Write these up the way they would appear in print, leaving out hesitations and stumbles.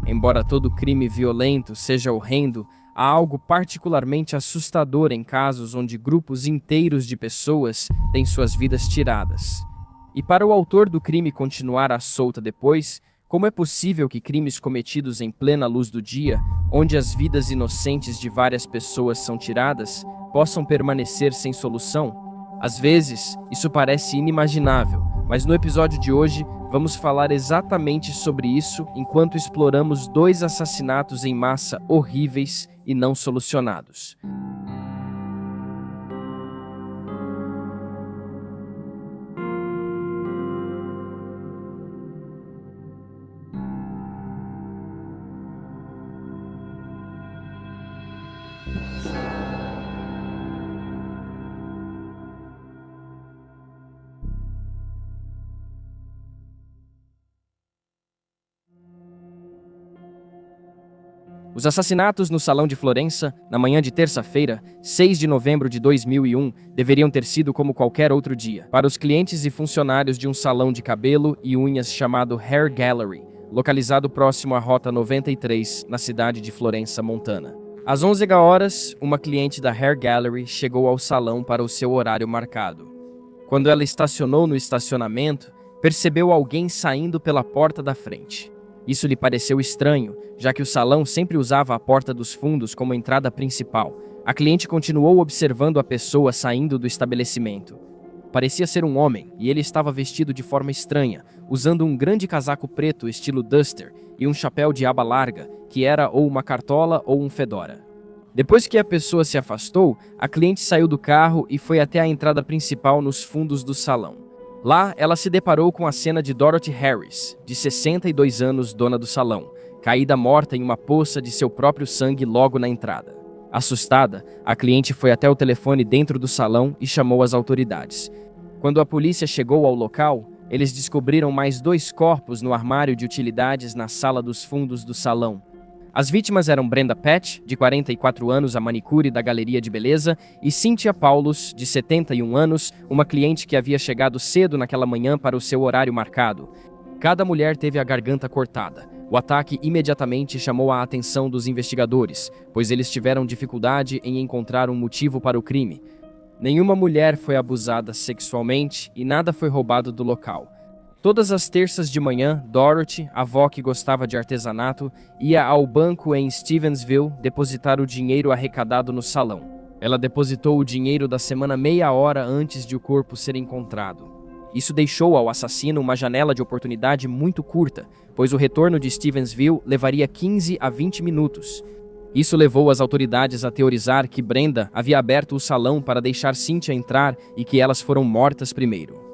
Embora todo crime violento seja horrendo, há algo particularmente assustador em casos onde grupos inteiros de pessoas têm suas vidas tiradas. E para o autor do crime continuar à solta depois, como é possível que crimes cometidos em plena luz do dia, onde as vidas inocentes de várias pessoas são tiradas, possam permanecer sem solução? Às vezes, isso parece inimaginável, mas no episódio de hoje vamos falar exatamente sobre isso enquanto exploramos 2 assassinatos em massa horríveis e não solucionados. Os assassinatos no Salão de Florença, na manhã de terça-feira, 6 de novembro de 2001, deveriam ter sido como qualquer outro dia, para os clientes e funcionários de um salão de cabelo e unhas chamado Hair Gallery, localizado próximo à Rota 93, na cidade de Florença, Montana. Às 11 horas, uma cliente da Hair Gallery chegou ao salão para o seu horário marcado. Quando ela estacionou no estacionamento, percebeu alguém saindo pela porta da frente. Isso lhe pareceu estranho, já que o salão sempre usava a porta dos fundos como entrada principal. A cliente continuou observando a pessoa saindo do estabelecimento. Parecia ser um homem, e ele estava vestido de forma estranha, usando um grande casaco preto estilo duster e um chapéu de aba larga, que era ou uma cartola ou um fedora. Depois que a pessoa se afastou, a cliente saiu do carro e foi até a entrada principal nos fundos do salão. Lá, ela se deparou com a cena de Dorothy Harris, de 62 anos, dona do salão, caída morta em uma poça de seu próprio sangue logo na entrada. Assustada, a cliente foi até o telefone dentro do salão e chamou as autoridades. Quando a polícia chegou ao local, eles descobriram mais 2 corpos no armário de utilidades na sala dos fundos do salão. As vítimas eram Brenda Patch, de 44 anos, a manicure da galeria de beleza, e Cynthia Paulus, de 71 anos, uma cliente que havia chegado cedo naquela manhã para o seu horário marcado. Cada mulher teve a garganta cortada. O ataque imediatamente chamou a atenção dos investigadores, pois eles tiveram dificuldade em encontrar um motivo para o crime. Nenhuma mulher foi abusada sexualmente e nada foi roubado do local. Todas as terças de manhã, Dorothy, avó que gostava de artesanato, ia ao banco em Stevensville depositar o dinheiro arrecadado no salão. Ela depositou o dinheiro da semana meia hora antes de o corpo ser encontrado. Isso deixou ao assassino uma janela de oportunidade muito curta, pois o retorno de Stevensville levaria 15 a 20 minutos. Isso levou as autoridades a teorizar que Brenda havia aberto o salão para deixar Cynthia entrar e que elas foram mortas primeiro.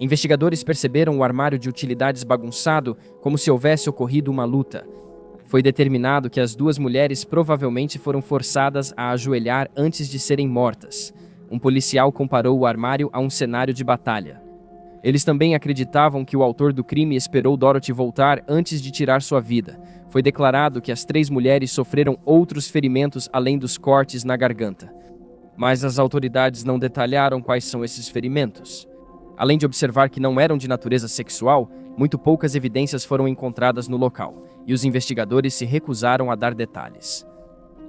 Investigadores perceberam o armário de utilidades bagunçado, como se houvesse ocorrido uma luta. Foi determinado que as 2 mulheres provavelmente foram forçadas a ajoelhar antes de serem mortas. Um policial comparou o armário a um cenário de batalha. Eles também acreditavam que o autor do crime esperou Dorothy voltar antes de tirar sua vida. Foi declarado que as 3 mulheres sofreram outros ferimentos além dos cortes na garganta. Mas as autoridades não detalharam quais são esses ferimentos. Além de observar que não eram de natureza sexual, muito poucas evidências foram encontradas no local, e os investigadores se recusaram a dar detalhes.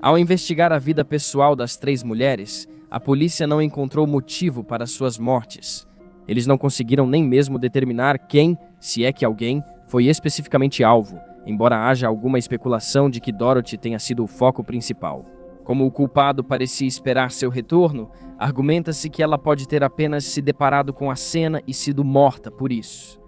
Ao investigar a vida pessoal das 3 mulheres, a polícia não encontrou motivo para suas mortes. Eles não conseguiram nem mesmo determinar quem, se é que alguém, foi especificamente alvo, embora haja alguma especulação de que Dorothy tenha sido o foco principal. Como o culpado parecia esperar seu retorno, argumenta-se que ela pode ter apenas se deparado com a cena e sido morta por isso.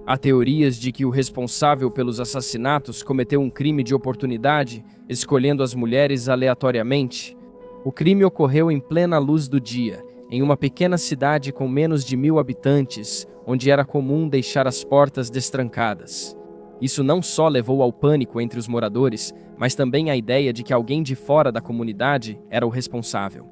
Há teorias de que o responsável pelos assassinatos cometeu um crime de oportunidade, escolhendo as mulheres aleatoriamente. O crime ocorreu em plena luz do dia, em uma pequena cidade com menos de 1000 habitantes, onde era comum deixar as portas destrancadas. Isso não só levou ao pânico entre os moradores, mas também à ideia de que alguém de fora da comunidade era o responsável.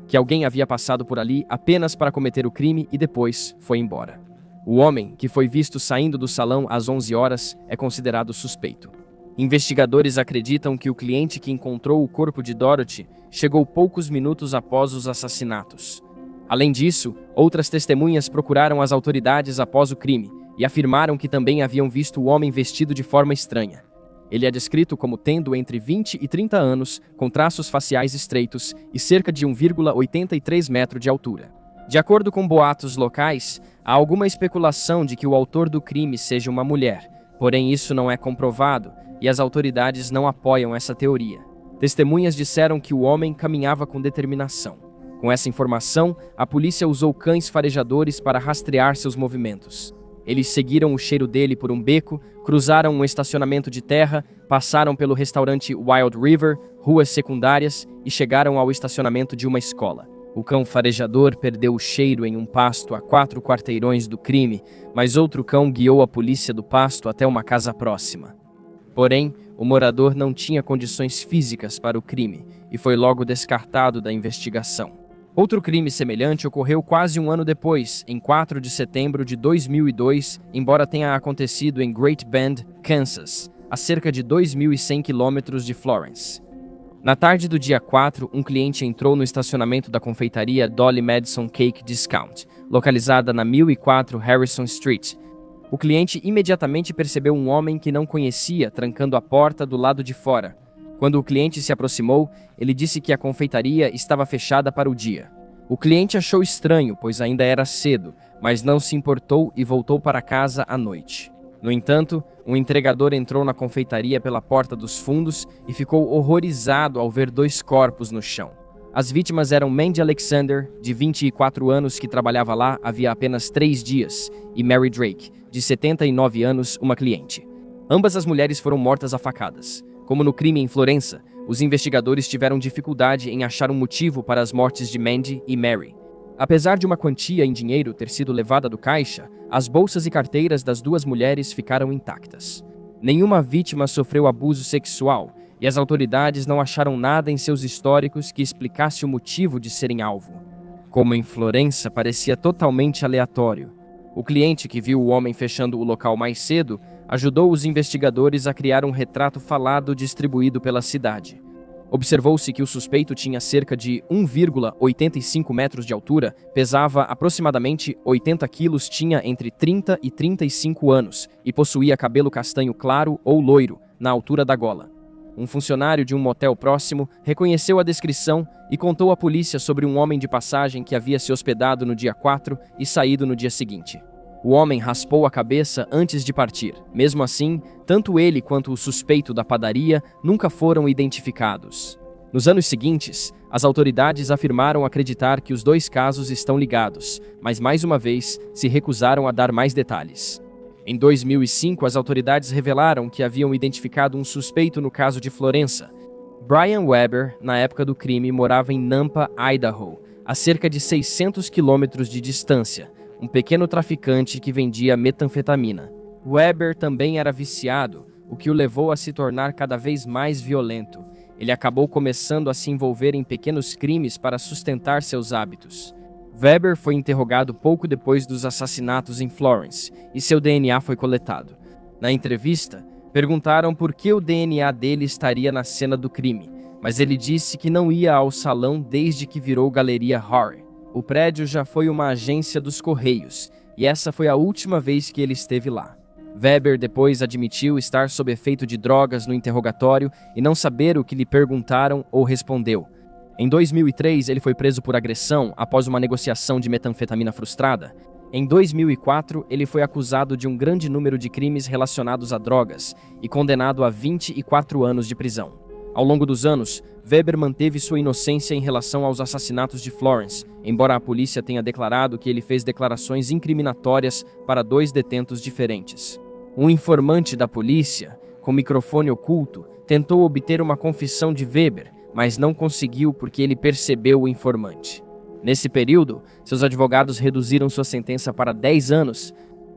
Que alguém havia passado por ali apenas para cometer o crime e depois foi embora. O homem, que foi visto saindo do salão às 11 horas, é considerado suspeito. Investigadores acreditam que o cliente que encontrou o corpo de Dorothy chegou poucos minutos após os assassinatos. Além disso, outras testemunhas procuraram as autoridades após o crime e afirmaram que também haviam visto o homem vestido de forma estranha. Ele é descrito como tendo entre 20 e 30 anos, com traços faciais estreitos e cerca de 1,83 metro de altura. De acordo com boatos locais, há alguma especulação de que o autor do crime seja uma mulher, porém isso não é comprovado e as autoridades não apoiam essa teoria. Testemunhas disseram que o homem caminhava com determinação. Com essa informação, a polícia usou cães farejadores para rastrear seus movimentos. Eles seguiram o cheiro dele por um beco, cruzaram um estacionamento de terra, passaram pelo restaurante Wild River, ruas secundárias e chegaram ao estacionamento de uma escola. O cão farejador perdeu o cheiro em um pasto a 4 quarteirões do crime, mas outro cão guiou a polícia do pasto até uma casa próxima. Porém, o morador não tinha condições físicas para o crime e foi logo descartado da investigação. Outro crime semelhante ocorreu quase um ano depois, em 4 de setembro de 2002, embora tenha acontecido em Great Bend, Kansas, a cerca de 2.100 quilômetros de Florence. Na tarde do dia 4, um cliente entrou no estacionamento da confeitaria Dolly Madison Cake Discount, localizada na 1004 Harrison Street. O cliente imediatamente percebeu um homem que não conhecia trancando a porta do lado de fora. Quando o cliente se aproximou, ele disse que a confeitaria estava fechada para o dia. O cliente achou estranho, pois ainda era cedo, mas não se importou e voltou para casa à noite. No entanto, um entregador entrou na confeitaria pela porta dos fundos e ficou horrorizado ao ver 2 corpos no chão. As vítimas eram Mandy Alexander, de 24 anos, que trabalhava lá havia apenas 3 dias, e Mary Drake, de 79 anos, uma cliente. Ambas as mulheres foram mortas a facadas. Como no crime em Florença, os investigadores tiveram dificuldade em achar um motivo para as mortes de Mandy e Mary. Apesar de uma quantia em dinheiro ter sido levada do caixa, as bolsas e carteiras das 2 mulheres ficaram intactas. Nenhuma vítima sofreu abuso sexual e as autoridades não acharam nada em seus históricos que explicasse o motivo de serem alvo. Como em Florença, parecia totalmente aleatório. O cliente que viu o homem fechando o local mais cedo ajudou os investigadores a criar um retrato falado distribuído pela cidade. Observou-se que o suspeito tinha cerca de 1,85 metros de altura, pesava aproximadamente 80 quilos, tinha entre 30 e 35 anos e possuía cabelo castanho claro ou loiro, na altura da gola. Um funcionário de um motel próximo reconheceu a descrição e contou à polícia sobre um homem de passagem que havia se hospedado no dia 4 e saído no dia seguinte. O homem raspou a cabeça antes de partir. Mesmo assim, tanto ele quanto o suspeito da padaria nunca foram identificados. Nos anos seguintes, as autoridades afirmaram acreditar que os 2 casos estão ligados, mas mais uma vez se recusaram a dar mais detalhes. Em 2005, as autoridades revelaram que haviam identificado um suspeito no caso de Florença. Brian Weber, na época do crime, morava em Nampa, Idaho, a cerca de 600 quilômetros de distância, um pequeno traficante que vendia metanfetamina. Weber também era viciado, o que o levou a se tornar cada vez mais violento. Ele acabou começando a se envolver em pequenos crimes para sustentar seus hábitos. Weber foi interrogado pouco depois dos assassinatos em Florence e seu DNA foi coletado. Na entrevista, perguntaram por que o DNA dele estaria na cena do crime, mas ele disse que não ia ao salão desde que virou Galeria Horror. O prédio já foi uma agência dos Correios, e essa foi a última vez que ele esteve lá. Weber depois admitiu estar sob efeito de drogas no interrogatório e não saber o que lhe perguntaram ou respondeu. Em 2003, ele foi preso por agressão após uma negociação de metanfetamina frustrada. Em 2004, ele foi acusado de um grande número de crimes relacionados a drogas e condenado a 24 anos de prisão. Ao longo dos anos, Weber manteve sua inocência em relação aos assassinatos de Florence, embora a polícia tenha declarado que ele fez declarações incriminatórias para 2 detentos diferentes. Um informante da polícia, com microfone oculto, tentou obter uma confissão de Weber, mas não conseguiu porque ele percebeu o informante. Nesse período, seus advogados reduziram sua sentença para 10 anos.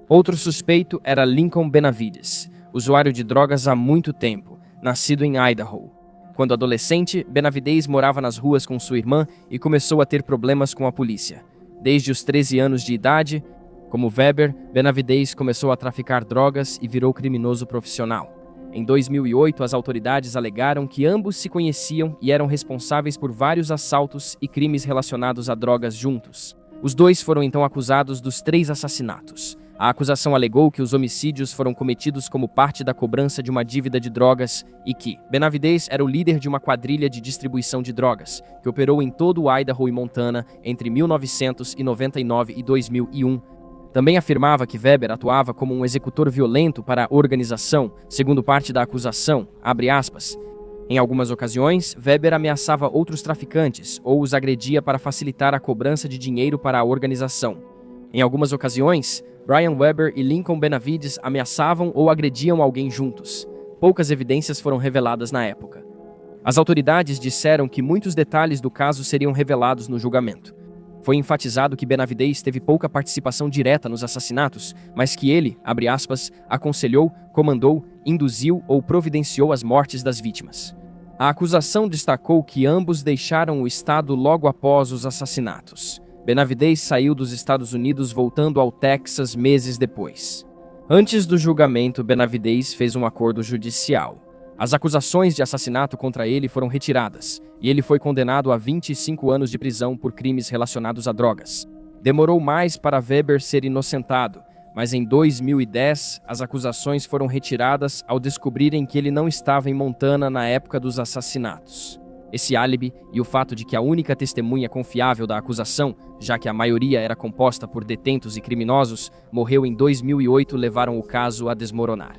Outro suspeito era Lincoln Benavides, usuário de drogas há muito tempo, nascido em Idaho. Quando adolescente, Benavides morava nas ruas com sua irmã e começou a ter problemas com a polícia. Desde os 13 anos de idade, como Weber, Benavides começou a traficar drogas e virou criminoso profissional. Em 2008, as autoridades alegaram que ambos se conheciam e eram responsáveis por vários assaltos e crimes relacionados a drogas juntos. Os 2 foram então acusados dos 3 assassinatos. A acusação alegou que os homicídios foram cometidos como parte da cobrança de uma dívida de drogas e que Benavidez era o líder de uma quadrilha de distribuição de drogas, que operou em todo o Idaho e Montana entre 1999 e 2001. Também afirmava que Weber atuava como um executor violento para a organização, segundo parte da acusação, abre aspas. Em algumas ocasiões, Weber ameaçava outros traficantes ou os agredia para facilitar a cobrança de dinheiro para a organização. Em algumas ocasiões, Brian Weber e Lincoln Benavides ameaçavam ou agrediam alguém juntos. Poucas evidências foram reveladas na época. As autoridades disseram que muitos detalhes do caso seriam revelados no julgamento. Foi enfatizado que Benavidez teve pouca participação direta nos assassinatos, mas que ele, abre aspas, aconselhou, comandou, induziu ou providenciou as mortes das vítimas. A acusação destacou que ambos deixaram o estado logo após os assassinatos. Benavidez saiu dos Estados Unidos voltando ao Texas meses depois. Antes do julgamento, Benavidez fez um acordo judicial. As acusações de assassinato contra ele foram retiradas, e ele foi condenado a 25 anos de prisão por crimes relacionados a drogas. Demorou mais para Weber ser inocentado, mas em 2010 as acusações foram retiradas ao descobrirem que ele não estava em Montana na época dos assassinatos. Esse álibi e o fato de que a única testemunha confiável da acusação, já que a maioria era composta por detentos e criminosos, morreu em 2008 levaram o caso a desmoronar.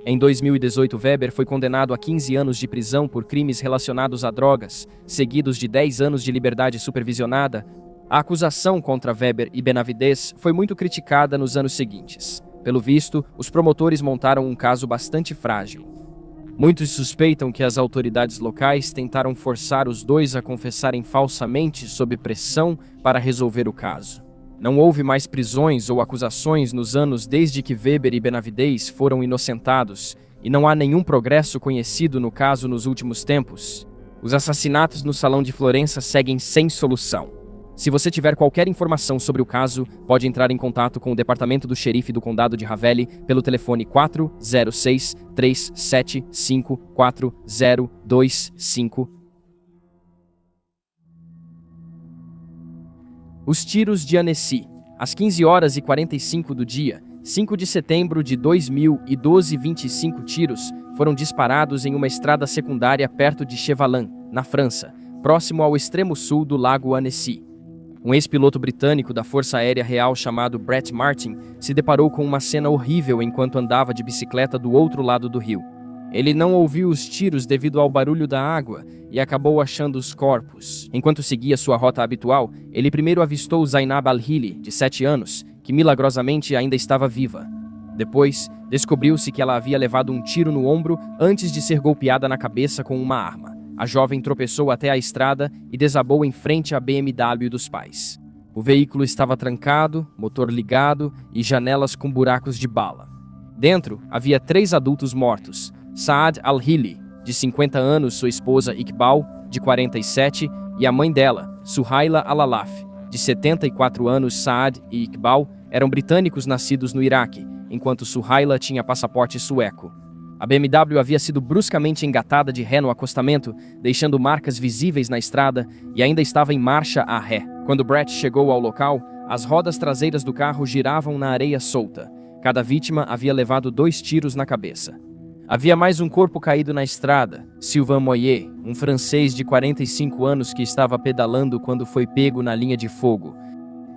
Em 2018, Weber foi condenado a 15 anos de prisão por crimes relacionados a drogas, seguidos de 10 anos de liberdade supervisionada. A acusação contra Weber e Benavidez foi muito criticada nos anos seguintes. Pelo visto, os promotores montaram um caso bastante frágil. Muitos suspeitam que as autoridades locais tentaram forçar os dois a confessarem falsamente sob pressão para resolver o caso. Não houve mais prisões ou acusações nos anos desde que Weber e Benavidez foram inocentados, e não há nenhum progresso conhecido no caso nos últimos tempos. Os assassinatos no Salão de Florença seguem sem solução. Se você tiver qualquer informação sobre o caso, pode entrar em contato com o Departamento do Xerife do Condado de Ravelli pelo telefone 406-375-4025. Os tiros de Annecy. Às 15 horas e 45 do dia, 5 de setembro de 2012, 25 tiros foram disparados em uma estrada secundária perto de Chevalan, na França, próximo ao extremo sul do lago Annecy. Um ex-piloto britânico da Força Aérea Real chamado Brett Martin se deparou com uma cena horrível enquanto andava de bicicleta do outro lado do rio. Ele não ouviu os tiros devido ao barulho da água e acabou achando os corpos. Enquanto seguia sua rota habitual, ele primeiro avistou Zainab Al-Hili, de 7 anos, que milagrosamente ainda estava viva. Depois, descobriu-se que ela havia levado um tiro no ombro antes de ser golpeada na cabeça com uma arma. A jovem tropeçou até a estrada e desabou em frente à BMW dos pais. O veículo estava trancado, motor ligado e janelas com buracos de bala. Dentro, havia 3 adultos mortos: Saad Al-Hili, de 50 anos, sua esposa Iqbal, de 47, e a mãe dela, Suhaila Al-Alaf, de 74 anos. Saad e Iqbal eram britânicos nascidos no Iraque, enquanto Suhaila tinha passaporte sueco. A BMW havia sido bruscamente engatada de ré no acostamento, deixando marcas visíveis na estrada, e ainda estava em marcha a ré. Quando Brett chegou ao local, as rodas traseiras do carro giravam na areia solta. Cada vítima havia levado 2 tiros na cabeça. Havia mais um corpo caído na estrada: Sylvain Moyer, um francês de 45 anos que estava pedalando quando foi pego na linha de fogo.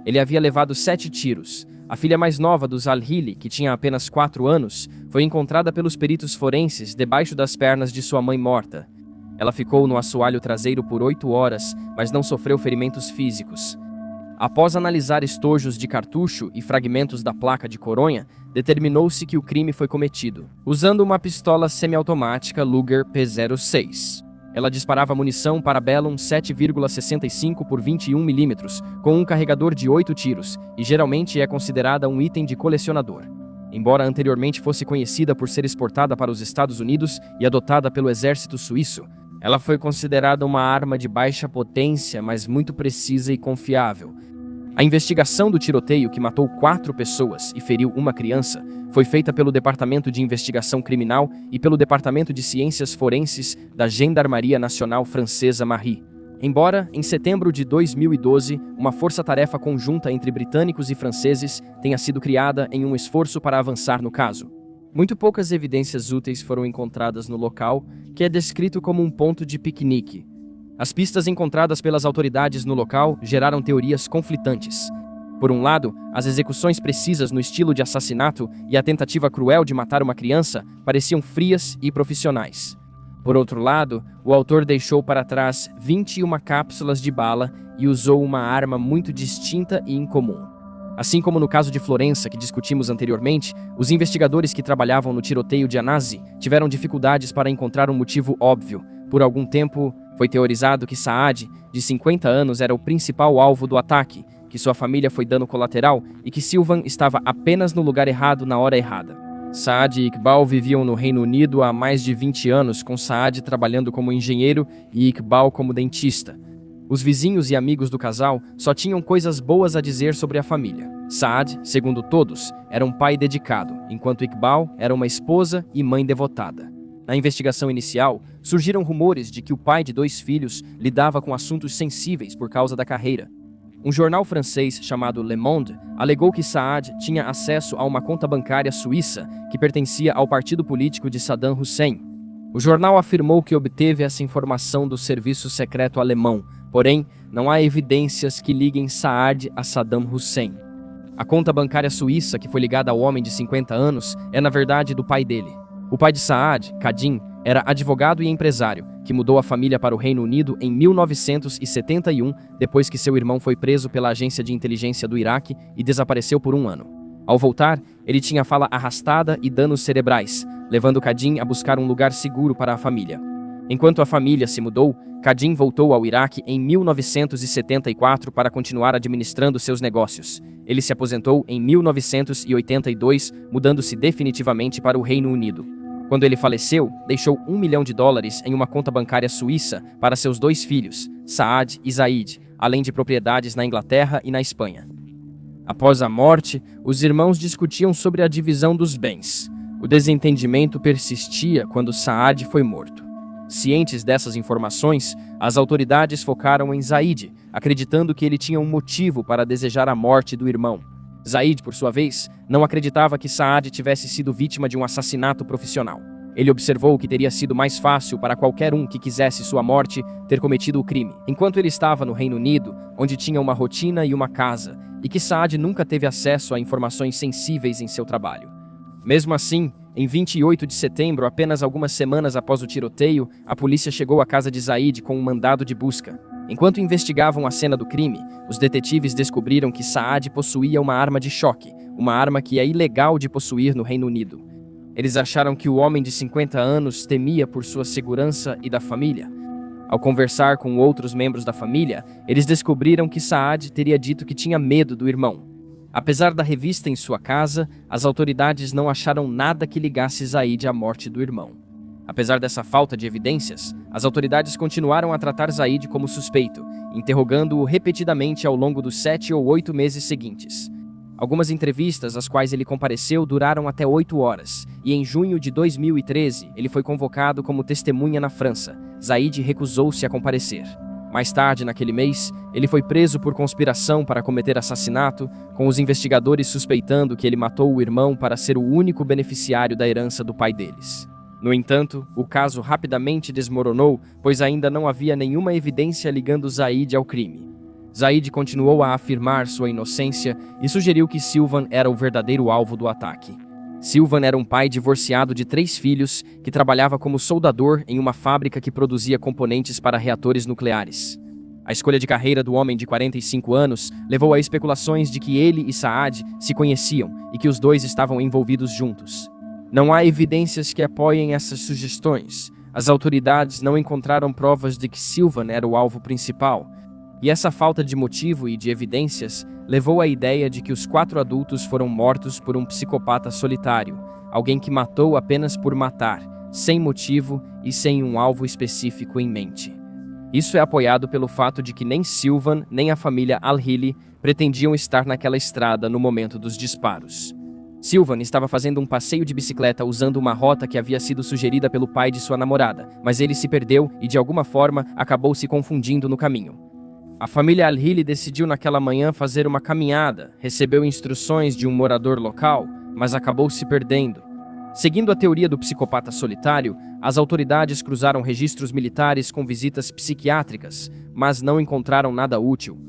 Ele havia levado 7 tiros. A filha mais nova dos Al-Hili, que tinha apenas 4 anos, foi encontrada pelos peritos forenses debaixo das pernas de sua mãe morta. Ela ficou no assoalho traseiro por 8 horas, mas não sofreu ferimentos físicos. Após analisar estojos de cartucho e fragmentos da placa de coronha, determinou-se que o crime foi cometido usando uma pistola semiautomática Luger P06. Ela disparava munição Parabellum 7,65 por 21 mm, com um carregador de 8 tiros, e geralmente é considerada um item de colecionador. Embora anteriormente fosse conhecida por ser exportada para os Estados Unidos e adotada pelo exército suíço, ela foi considerada uma arma de baixa potência, mas muito precisa e confiável. A investigação do tiroteio que matou 4 pessoas e feriu uma criança foi feita pelo Departamento de Investigação Criminal e pelo Departamento de Ciências Forenses da Gendarmeria Nacional Francesa MARI. Embora, em setembro de 2012, uma força-tarefa conjunta entre britânicos e franceses tenha sido criada em um esforço para avançar no caso. Muito poucas evidências úteis foram encontradas no local, que é descrito como um ponto de piquenique. As pistas encontradas pelas autoridades no local geraram teorias conflitantes. Por um lado, as execuções precisas no estilo de assassinato e a tentativa cruel de matar uma criança pareciam frias e profissionais. Por outro lado, o autor deixou para trás 21 cápsulas de bala e usou uma arma muito distinta e incomum. Assim como no caso de Florença, que discutimos anteriormente, os investigadores que trabalhavam no tiroteio de Anasi tiveram dificuldades para encontrar um motivo óbvio. Por algum tempo, foi teorizado que Saad, de 50 anos, era o principal alvo do ataque, que sua família foi dano colateral e que Silvan estava apenas no lugar errado na hora errada. Saad e Iqbal viviam no Reino Unido há mais de 20 anos, com Saad trabalhando como engenheiro e Iqbal como dentista. Os vizinhos e amigos do casal só tinham coisas boas a dizer sobre a família. Saad, segundo todos, era um pai dedicado, enquanto Iqbal era uma esposa e mãe devotada. Na investigação inicial, surgiram rumores de que o pai de 2 filhos lidava com assuntos sensíveis por causa da carreira. Um jornal francês chamado Le Monde alegou que Saad tinha acesso a uma conta bancária suíça que pertencia ao partido político de Saddam Hussein. O jornal afirmou que obteve essa informação do serviço secreto alemão, porém, não há evidências que liguem Saad a Saddam Hussein. A conta bancária suíça que foi ligada ao homem de 50 anos é, na verdade, do pai dele. O pai de Saad, Kadim, era advogado e empresário, que mudou a família para o Reino Unido em 1971, depois que seu irmão foi preso pela agência de inteligência do Iraque e desapareceu por 1 ano. Ao voltar, ele tinha fala arrastada e danos cerebrais, levando Kadim a buscar um lugar seguro para a família. Enquanto a família se mudou, Kadim voltou ao Iraque em 1974 para continuar administrando seus negócios. Ele se aposentou em 1982, mudando-se definitivamente para o Reino Unido. Quando ele faleceu, deixou $1 milhão em uma conta bancária suíça para seus 2 filhos, Saad e Zaid, além de propriedades na Inglaterra e na Espanha. Após a morte, os irmãos discutiam sobre a divisão dos bens. O desentendimento persistia quando Saad foi morto. Cientes dessas informações, as autoridades focaram em Zaid, acreditando que ele tinha um motivo para desejar a morte do irmão. Zaid, por sua vez, não acreditava que Saad tivesse sido vítima de um assassinato profissional. Ele observou que teria sido mais fácil para qualquer um que quisesse sua morte ter cometido o crime, enquanto ele estava no Reino Unido, onde tinha uma rotina e uma casa, e que Saad nunca teve acesso a informações sensíveis em seu trabalho. Mesmo assim, em 28 de setembro, apenas algumas semanas após o tiroteio, a polícia chegou à casa de Zaid com um mandado de busca. Enquanto investigavam a cena do crime, os detetives descobriram que Saad possuía uma arma de choque, uma arma que é ilegal de possuir no Reino Unido. Eles acharam que o homem de 50 anos temia por sua segurança e da família. Ao conversar com outros membros da família, eles descobriram que Saad teria dito que tinha medo do irmão. Apesar da revista em sua casa, as autoridades não acharam nada que ligasse Zaid à morte do irmão. Apesar dessa falta de evidências, as autoridades continuaram a tratar Zaid como suspeito, interrogando-o repetidamente ao longo dos 7 ou 8 meses seguintes. Algumas entrevistas às quais ele compareceu duraram até 8 horas, e em junho de 2013 ele foi convocado como testemunha na França. Zaid recusou-se a comparecer. Mais tarde, naquele mês, ele foi preso por conspiração para cometer assassinato, com os investigadores suspeitando que ele matou o irmão para ser o único beneficiário da herança do pai deles. No entanto, o caso rapidamente desmoronou, pois ainda não havia nenhuma evidência ligando Zaid ao crime. Zaid continuou a afirmar sua inocência e sugeriu que Silvan era o verdadeiro alvo do ataque. Silvan era um pai divorciado de 3 filhos que trabalhava como soldador em uma fábrica que produzia componentes para reatores nucleares. A escolha de carreira do homem de 45 anos levou a especulações de que ele e Saad se conheciam e que os dois estavam envolvidos juntos. Não há evidências que apoiem essas sugestões. As autoridades não encontraram provas de que Silvan era o alvo principal. E essa falta de motivo e de evidências levou à ideia de que os 4 adultos foram mortos por um psicopata solitário, alguém que matou apenas por matar, sem motivo e sem um alvo específico em mente. Isso é apoiado pelo fato de que nem Silvan nem a família Al-Hili pretendiam estar naquela estrada no momento dos disparos. Sylvan estava fazendo um passeio de bicicleta usando uma rota que havia sido sugerida pelo pai de sua namorada, mas ele se perdeu e, de alguma forma, acabou se confundindo no caminho. A família Al-Hili decidiu naquela manhã fazer uma caminhada, recebeu instruções de um morador local, mas acabou se perdendo. Seguindo a teoria do psicopata solitário, as autoridades cruzaram registros militares com visitas psiquiátricas, mas não encontraram nada útil.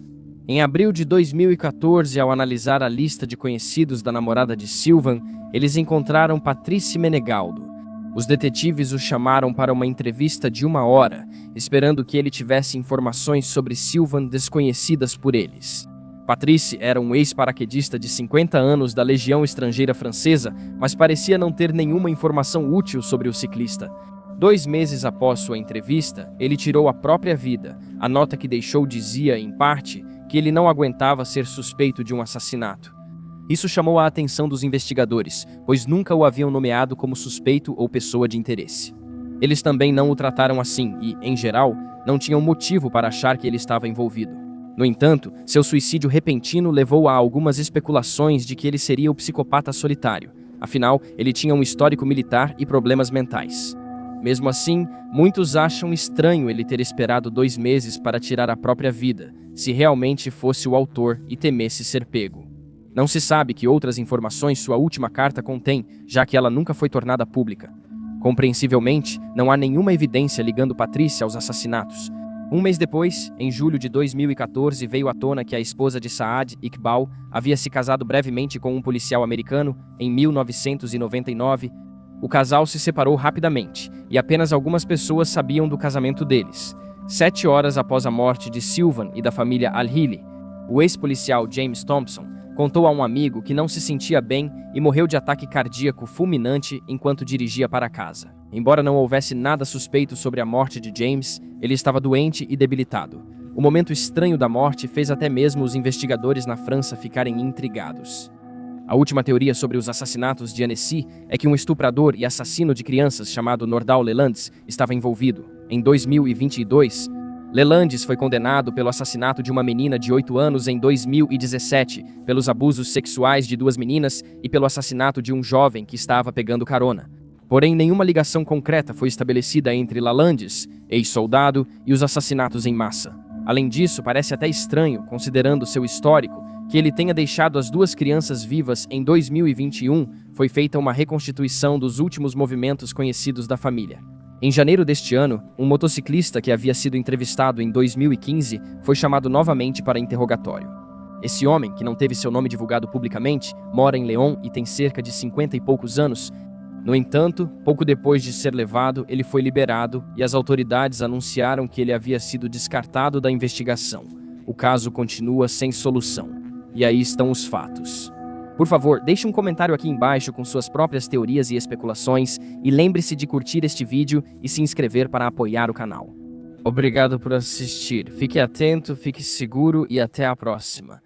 Em abril de 2014, ao analisar a lista de conhecidos da namorada de Sylvan, eles encontraram Patrice Menegaldo. Os detetives o chamaram para uma entrevista de 1 hora, esperando que ele tivesse informações sobre Sylvan desconhecidas por eles. Patrice era um ex-paraquedista de 50 anos da Legião Estrangeira Francesa, mas parecia não ter nenhuma informação útil sobre o ciclista. 2 meses após sua entrevista, ele tirou a própria vida. A nota que deixou dizia, em parte, que ele não aguentava ser suspeito de um assassinato. Isso chamou a atenção dos investigadores, pois nunca o haviam nomeado como suspeito ou pessoa de interesse. Eles também não o trataram assim e, em geral, não tinham motivo para achar que ele estava envolvido. No entanto, seu suicídio repentino levou a algumas especulações de que ele seria o psicopata solitário. Afinal, ele tinha um histórico militar e problemas mentais. Mesmo assim, muitos acham estranho ele ter esperado 2 meses para tirar a própria vida, se realmente fosse o autor e temesse ser pego. Não se sabe que outras informações sua última carta contém, já que ela nunca foi tornada pública. Compreensivelmente, não há nenhuma evidência ligando Patrícia aos assassinatos. 1 mês depois, em julho de 2014, veio à tona que a esposa de Saad Iqbal havia se casado brevemente com um policial americano em 1999. O casal se separou rapidamente e apenas algumas pessoas sabiam do casamento deles. 7 horas após a morte de Sylvan e da família Al-Hili, o ex-policial James Thompson contou a um amigo que não se sentia bem e morreu de ataque cardíaco fulminante enquanto dirigia para casa. Embora não houvesse nada suspeito sobre a morte de James, ele estava doente e debilitado. O momento estranho da morte fez até mesmo os investigadores na França ficarem intrigados. A última teoria sobre os assassinatos de Annecy é que um estuprador e assassino de crianças chamado Nordal Lelandes estava envolvido. Em 2022, Lelandes foi condenado pelo assassinato de uma menina de 8 anos em 2017, pelos abusos sexuais de 2 meninas e pelo assassinato de um jovem que estava pegando carona. Porém, nenhuma ligação concreta foi estabelecida entre Lelandes, ex-soldado, e os assassinatos em massa. Além disso, parece até estranho, considerando seu histórico, que ele tenha deixado as 2 crianças vivas em 2021. Foi feita uma reconstituição dos últimos movimentos conhecidos da família. Em janeiro deste ano, um motociclista que havia sido entrevistado em 2015 foi chamado novamente para interrogatório. Esse homem, que não teve seu nome divulgado publicamente, mora em Lyon e tem cerca de 50 e poucos anos. No entanto, pouco depois de ser levado, ele foi liberado e as autoridades anunciaram que ele havia sido descartado da investigação. O caso continua sem solução. E aí estão os fatos. Por favor, deixe um comentário aqui embaixo com suas próprias teorias e especulações e lembre-se de curtir este vídeo e se inscrever para apoiar o canal. Obrigado por assistir. Fique atento, fique seguro e até a próxima.